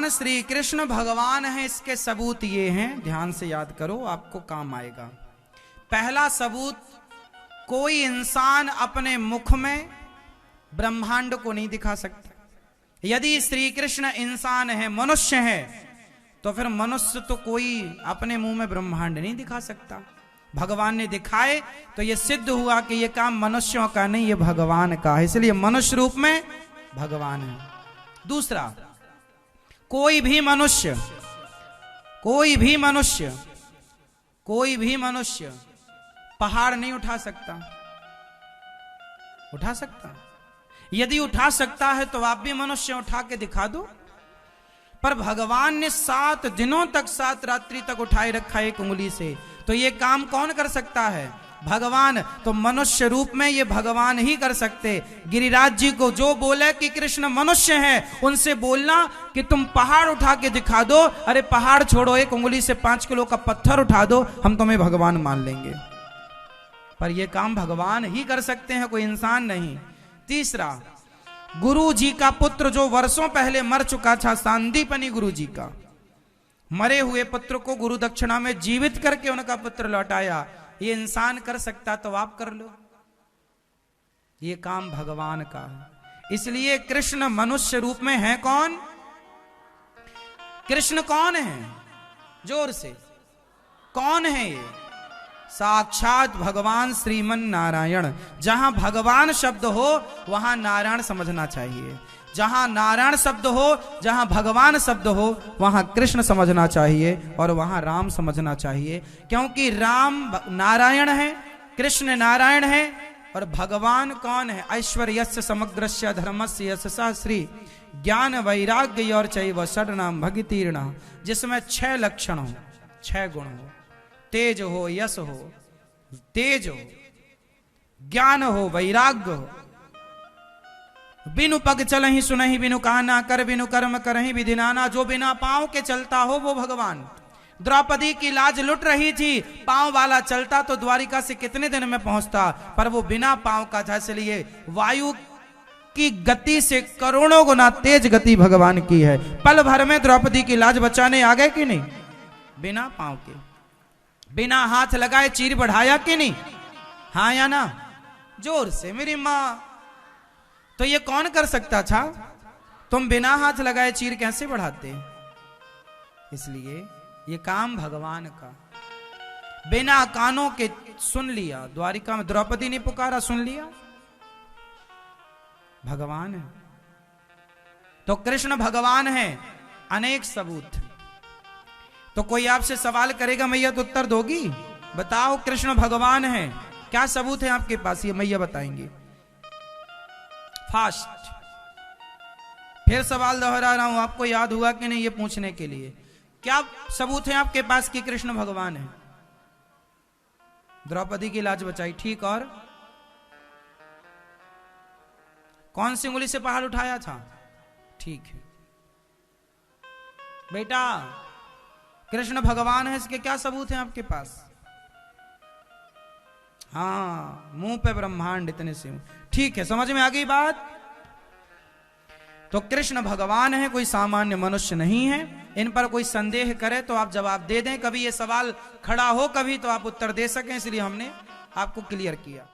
भगवान श्री कृष्ण भगवान है, इसके सबूत ये हैं, ध्यान से याद करो, आपको काम आएगा। पहला सबूत, कोई इंसान अपने मुख में ब्रह्मांड को नहीं दिखा सकता। यदि श्री कृष्ण इंसान है, मनुष्य है, तो फिर मनुष्य तो कोई अपने मुंह में ब्रह्मांड नहीं दिखा सकता। भगवान ने दिखाए तो यह सिद्ध हुआ कि यह काम मनुष्यों का नहीं, यह भगवान का है, इसलिए मनुष्य रूप में भगवान है। दूसरा, कोई भी मनुष्य पहाड़ नहीं उठा सकता। उठा सकता? यदि उठा सकता है तो आप भी मनुष्य उठा के दिखा दो। पर भगवान ने 7 दिनों तक 7 रात्रि तक उठाए रखा एक उंगली से, तो ये काम कौन कर सकता है? भगवान। तो मनुष्य रूप में ये भगवान ही कर सकते। गिरिराज जी को जो बोले कि कृष्ण मनुष्य है, उनसे बोलना कि तुम पहाड़ उठा के दिखा दो। अरे पहाड़ छोड़ो, एक उंगली से 5 किलो का पत्थर उठा दो, हम तुम्हें भगवान मान लेंगे। पर यह काम भगवान ही कर सकते हैं, कोई इंसान नहीं। तीसरा, गुरु जी का पुत्र जो वर्षों पहले मर चुका था, सांदीपनी गुरु जी का, मरे हुए पुत्र को गुरु दक्षिणा में जीवित करके उनका पुत्र लौटाया। ये इंसान कर सकता तो आप कर लो। ये काम भगवान का है। इसलिए कृष्ण मनुष्य रूप में है कौन? कृष्ण कौन है? जोर से, कौन है ये? साक्षात भगवान श्रीमन नारायण। जहां भगवान शब्द हो वहां नारायण समझना चाहिए। जहां नारायण शब्द हो, जहां भगवान शब्द हो, वहां कृष्ण समझना चाहिए और वहां राम समझना चाहिए। क्योंकि राम नारायण है, कृष्ण नारायण है, और भगवान कौन है? ऐश्वर्यस्य समग्रस्य धर्मस्य यशसा श्री ज्ञान वैराग्य और चैव षड्नाम भक्तिर्न, जिसमें 6 लक्षण हो, 6 गुण हो। तेज हो, यश हो, तेज हो, ज्ञान हो, वैराग्य हो। बिनु पग चलहि सुनहि, बिनु कहना कर, बिनु कर्म करहि विधि नाना। जो बिना पांव के चलता हो वो भगवान। द्रौपदी की लाज लुट रही थी, पांव वाला चलता तो द्वारिका से कितने दिन में पहुंचता, पर वो बिना पांव का था। इसलिए वायु की गति से करोड़ों गुना तेज गति भगवान की है। पल भर में द्रौपदी की लाज बचाने आ गए कि नहीं? बिना पांव के, बिना हाथ लगाए चीर बढ़ाया कि नहीं? हाँ या ना? जोर से, मेरी मां। तो ये कौन कर सकता था? तुम बिना हाथ लगाए चीर कैसे बढ़ाते? इसलिए ये काम भगवान का। बिना कानों के सुन लिया, द्वारिका में द्रौपदी ने पुकारा, सुन लिया, भगवान है। तो कृष्ण भगवान है। अनेक सबूत। तो कोई आपसे सवाल करेगा, मैया तो उत्तर दोगी? बताओ, कृष्ण भगवान है, क्या सबूत है आपके पास? ये मैया बताएंगे। फास्ट। फिर सवाल दोहरा रहा हूं, आपको याद हुआ कि नहीं ये पूछने के लिए। क्या सबूत है आपके पास कि कृष्ण भगवान है? द्रौपदी की लाज बचाई, ठीक। और कौन सी उंगली से पहाड़ उठाया था? ठीक है बेटा, कृष्ण भगवान है, इसके क्या सबूत हैं आपके पास? हाँ, मुंह पे ब्रह्मांड इतने से। ठीक है, समझ में आ गई बात? तो कृष्ण भगवान है, कोई सामान्य मनुष्य नहीं है। इन पर कोई संदेह करे तो आप जवाब दे दें। कभी ये सवाल खड़ा हो कभी तो आप उत्तर दे सकें, इसलिए हमने आपको क्लियर किया।